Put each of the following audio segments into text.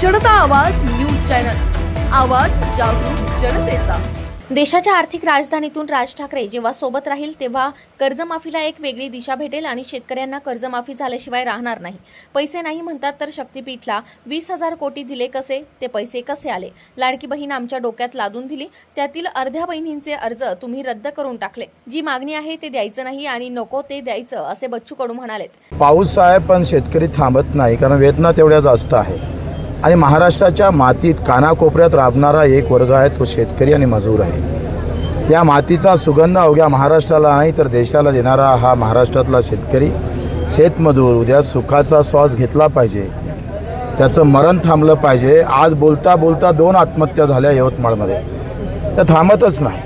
जनता आवाज news channel, आवाज जागरूक जनतेचा। देशाच्या आर्थिक राजधानीतून राज ठाकरे जेव्हा सोबत राहील तेव्हा कर्जमाफीला एक वेगळी दिशा भेटेल आणि शेतकऱ्यांना कर्जमाफी झाल्याशिवाय राहणार नाही। पैसे नाही म्हणतात तर शक्तीपीठला 20,000 कोटी दिले कसे, ते पैसे कसे आले? लाडकी बहीण आमच्या डोक्यात लादून दिली, त्यातील अर्ध्या बहिणींचे अर्ज तुम्ही रद्द करून टाकले। जी मागणी आहे ते द्यायचं नाही आणि नको ते द्यायचं असे बच्चू कडू म्हणालेत। पाऊस आहे पण शेतकरी थांबत नाही, कारण वेदना तेवढ्या जास्त आहे आणि महाराष्ट्राच्या मातीत कानाकोपऱ्यात राबणारा एक वर्ग आहे, तो शेतकरी आणि मजूर आहे। या मातीचा सुगंध अवघ्या महाराष्ट्राला नाही तर देशाला देणारा हा महाराष्ट्रातला शेतकरी शेतमजूर उद्या सुखाचा श्वास घेतला पाहिजे, त्याचं मरण थांबलं पाहिजे। आज बोलता बोलता 2 आत्महत्या झाल्या यवतमाळमध्ये, त्या थांबतच नाही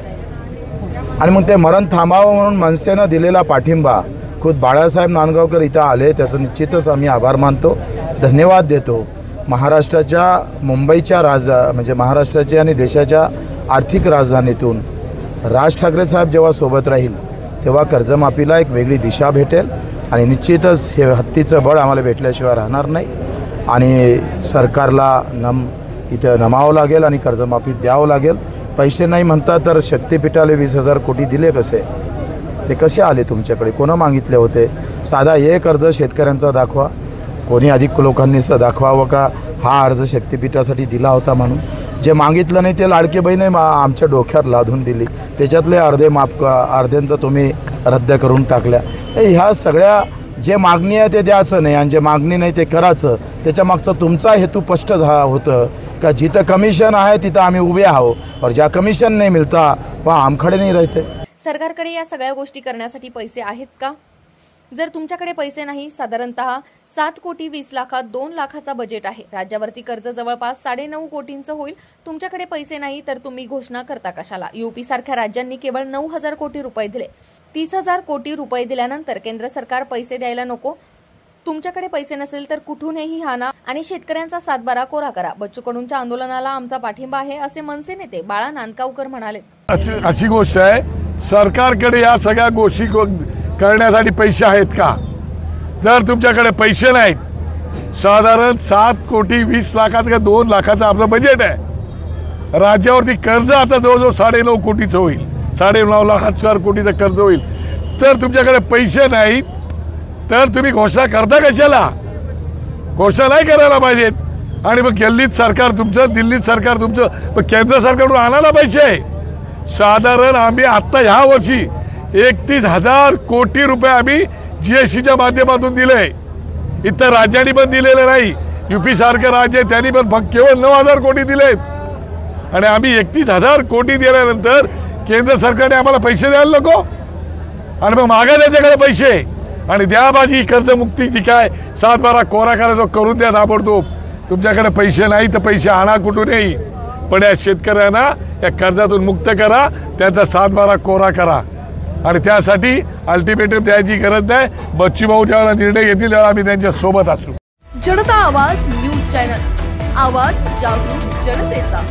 आणि मग ते मरण थांबावं म्हणून मनसेनं दिलेला पाठिंबा खुद बाळासाहेब नांदगावकर इथं आले, त्याचं निश्चितच आम्ही आभार मानतो, धन्यवाद देतो। महाराष्ट्राच्या मुंबईच्या म्हणजे महाराष्ट्राच्या आणि देशाच्या आर्थिक राजधानीतून राज ठाकरे साहेब जेव्हा सोबत राहील तेव्हा कर्जमाफीला एक वेगळी दिशा भेटेल आणि निश्चितच हे हत्तीचं बळ आम्हाला भेटल्याशिवाय राहणार नाही आणि सरकारला इथं नमावं लागेल आणि कर्जमाफी द्यावं लागेल। पैसे नाही म्हणता तर शक्तीपीठाला 20,000 कोटी दिले कसे, ते कसे आले तुमच्याकडे, कोणा मागितले होते? साधा एक अर्ज शेतकऱ्यांचा दाखवा, कोणी अधिक लोकांनी दाखवावं का हा अर्ज शक्तीपीठासाठी दिला होता म्हणून। जे मागितलं नाही ते लाडकी बहीण आमच्या डोक्यात लादून दिली, त्याच्यातले अर्ध्यांचं तुम्ही रद्द करून टाकल्या। ह्या सगळ्या जे मागणी आहे ते द्यायचं नाही आणि जे मागणी नाही ते करायचं, त्याच्या मागचा तुमचा हेतू स्पष्ट होतं का जिथं कमिशन आहे तिथं आम्ही उभे आहोत और ज्या कमिशन नाही मिळता वहाँ हम खड़े नहीं रहते। सरकारकडे या सगळ्या गोष्टी करण्यासाठी पैसे आहेत का? जर तुमच्याकडे पैसे नाही, साधारणतः 7 कोटी 20 लाखात 2 लाखाचा बजेट आहे, राज्यावरती कर्ज जवळपास 9.5 कोटींचं होईल। तुमच्याकडे पैसे नाही तर तुम्ही घोषणा करता कशाला? यूपी सारख्या राज्यांनी केवळ 9,000 कोटी रुपये दिले। 30,000 कोटी रुपये दिल्यानंतर केंद्र सरकार पैसे द्यायला नको? तुमच्याकडे पैसे नसेल तर कुठूनही हाना आणि शेतकऱ्यांचा 7/12 कोरा करा। बच्चू कडूंच्या आंदोलनाला आमचा पाठिंबा आहे असे मनसे नेते बाळा नांदगावकर म्हणाले। अशी गोष्ट आहे, सरकारकडे या सगळ्या गोष्टी करण्यासाठी पैसे आहेत का? जर तुमच्याकडे पैसे नाहीत, साधारण 7 कोटी 20 लाखाचं का 2 लाखाचं आपलं बजेट आहे, राज्यावरती कर्ज आता जवळजवळ 9.5 कोटीचं होईल, 9.5 लाख कोटीचं कर्ज होईल, तर तुमच्याकडे पैसे नाहीत तर तुम्ही घोषणा करता कशाला? घोषणा नाही करायला पाहिजेत आणि मग दिल्लीत सरकार तुमचं मग केंद्र सरकारकडून आणायला पैसे। साधारण आम्ही आत्ता ह्या वर्षी 31,000 कोटी रुपये आम्ही GSTच्या माध्यमातून दिले, इतर राज्यांनी पण दिलेले नाही। यूपी सारखं राज्य त्यांनी पण फक्त केवळ 9,000 कोटी दिलेत आणि आम्ही 31,000 कोटी दिल्यानंतर केंद्र सरकारने आम्हाला पैसे द्यायला नको आणि मग मागा त्याच्याकडे पैसे आणि द्या माझी कर्जमुक्ती जी काय 7/12 कोरा करायचं करून द्या ताबडतोब। तुमच्याकडे पैसे नाही तर पैसे आणा कुठूनही, पण या शेतकऱ्यांना या कर्जातून मुक्त करा, त्याचा 7/12 कोरा करा आणि त्यासाठी अल्टिमेटम द्यायची गरज नाही। बच्चू भाऊ ज्यावेळेला निर्णय घेतील त्यावेळेला आम्ही त्यांच्या सोबत असू। जनता आवाज न्यूज चॅनल, आवाज जागरूक जनतेचा।